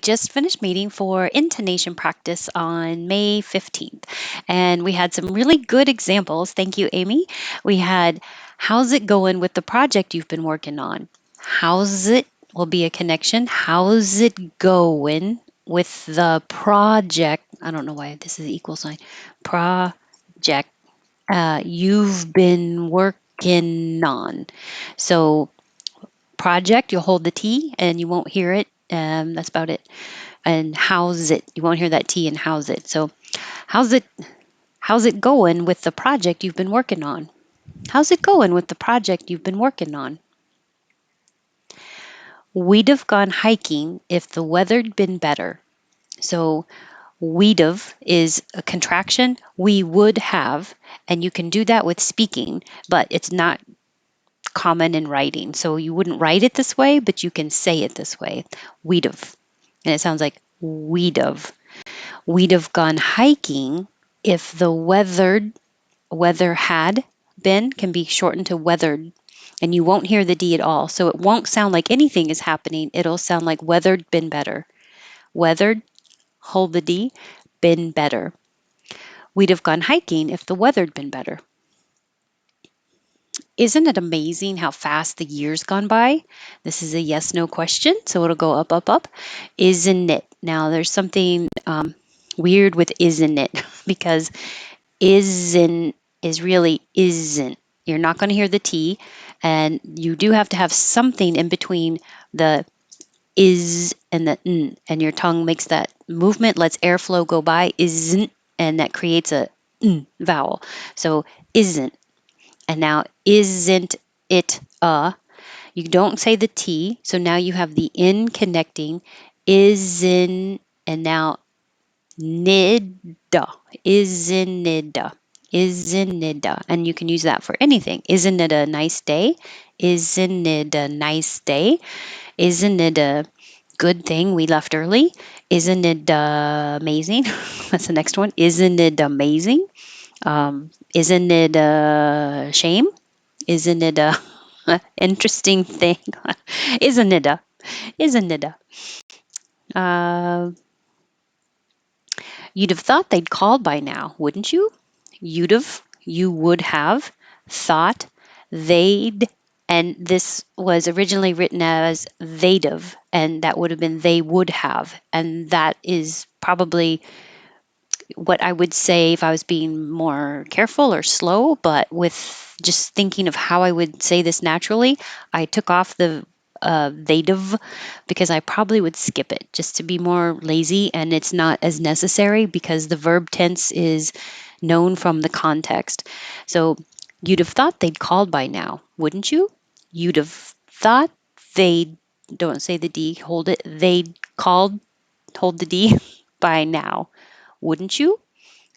Just finished meeting for intonation practice on May 15th, and we had some really good examples. Thank you, Amy. We had, how's it going with the project you've been working on? How's it will be a connection. How's it going with the project? I don't know why this is an equal sign. Project you've been working on. So, project, you'll hold the T and you won't hear it. That's about it. And how's it? You won't hear that T and how's it. So how's it how's it going with the project you've been working on? How's it going with the project you've been working on? We'd have gone hiking if the weather'd been better. So we'd have is a contraction. We would have, and you can do that with speaking, but it's not common in writing. So you wouldn't write it this way, but you can say it this way. We'd have. And it sounds like we'd have. We'd have gone hiking if the weather had been can be shortened to weathered, and you won't hear the D at all. So it won't sound like anything is happening. It'll sound like weathered been better. Weathered, hold the D, been better. We'd have gone hiking if the weather'd been better. Isn't it amazing how fast the year's gone by? This is a yes no question, so it'll go up, up, up. Isn't it? Now, there's something weird with isn't it because isn't is really isn't. You're not going to hear the T, and you do have to have something in between the is and the n, and your tongue makes that movement, lets airflow go by, isn't, and that creates a n vowel. So isn't. And now isn't it a? You don't say the T, so now you have the in connecting, isn't, and now nida, isn't isn't, and you can use that for anything. Isn't it a nice day? Isn't it a nice day? Isn't it a good thing we left early? Isn't it amazing? That's the next one. Isn't it amazing? Isn't it a shame? Isn't it a interesting thing? Isn't it a? Isn't it a? Uh, You'd have thought they'd called by now, wouldn't you? You would have thought they'd, and this was originally written as they'd have, and that would have been they would have. And that is probably what I would say if I was being more careful or slow, but with just thinking of how I would say this naturally, I took off the they'd have because I probably would skip it just to be more lazy, and it's not as necessary because the verb tense is known from the context. So you'd have thought they'd called by now, wouldn't you? You'd have thought they'd, don't say the D, hold it, they'd called, hold the D by now, wouldn't you?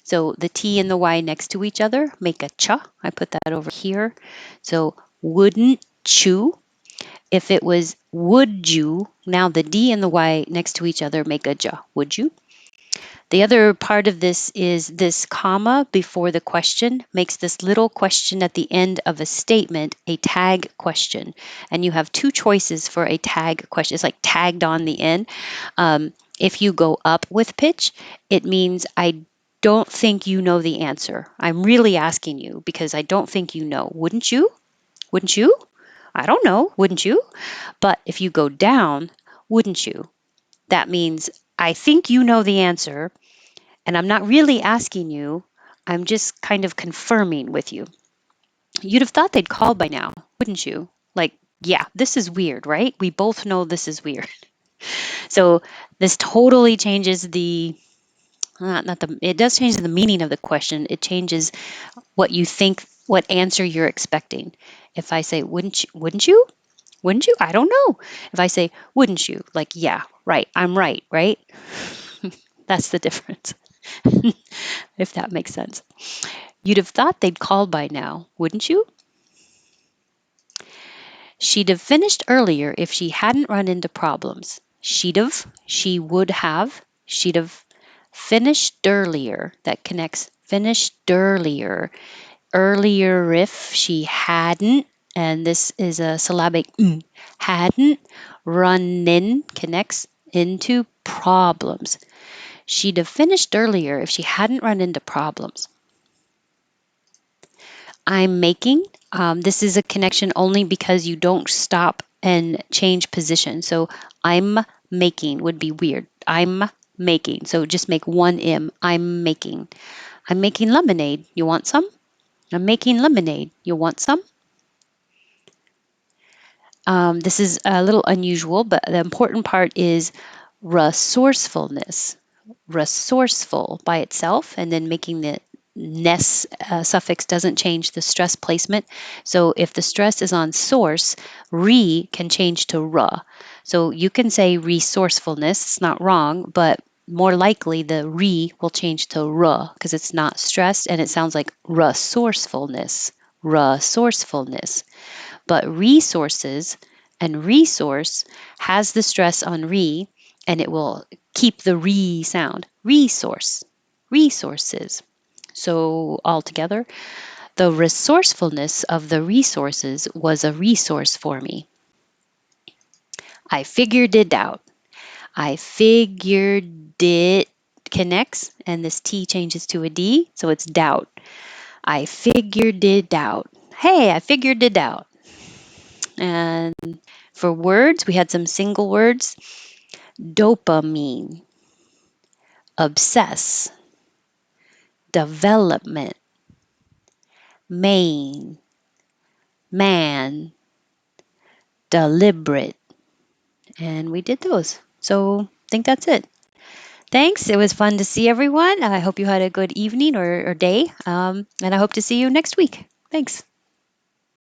So the T and the Y next to each other make a cha. I put that over here. So wouldn't you? If it was would you, now the D and the Y next to each other make a ja. Would you? The other part of this is this comma before the question makes this little question at the end of a statement a tag question. And you have two choices for a tag question. It's like tagged on the end. If you go up with pitch, it means I don't think you know the answer. I'm really asking you because I don't think you know. Wouldn't you? Wouldn't you? I don't know. Wouldn't you? But if you go down, wouldn't you? That means I think you know the answer, and I'm not really asking you. I'm just kind of confirming with you. You'd have thought they'd call by now, wouldn't you? Like, yeah, this is weird, right? We both know this is weird. So this totally changes the not the it does change the meaning of the question. It changes what you think, what answer you're expecting. If I say wouldn't you? Wouldn't you? I don't know. If I say wouldn't you? Like, yeah, right. I'm right, right? That's the difference. If that makes sense. You'd have thought they'd called by now, wouldn't you? She'd have finished earlier if she hadn't run into problems. She'd have, she would have, she'd have finished earlier. That connects finished earlier. Earlier if she hadn't, and this is a syllabic hadn't run in, connects into problems. She'd have finished earlier if she hadn't run into problems. I'm making. This is a connection only because you don't stop and change position. So I'm making would be weird. I'm making. So just make one M. I'm making. I'm making lemonade. You want some? I'm making lemonade. You want some? This is a little unusual, but the important part is resourcefulness. Resourceful by itself, and then making the ness suffix doesn't change the stress placement. So if the stress is on source, re can change to ra. So you can say resourcefulness, it's not wrong, but more likely the re will change to ra because it's not stressed and it sounds like resourcefulness. Resourcefulness. But resources and resource has the stress on re, and it will keep the re sound. Resource, resources. So altogether, the resourcefulness of the resources was a resource for me. I figured it out. I figured it connects, and this T changes to a D, so it's doubt. I figured it out. Hey, I figured it out. And for words, we had some single words: dopamine, obsess, development, main, man, deliberate. And we did those. So I think that's it. Thanks. It was fun to see everyone. I hope you had a good evening or day. And I hope to see you next week. Thanks.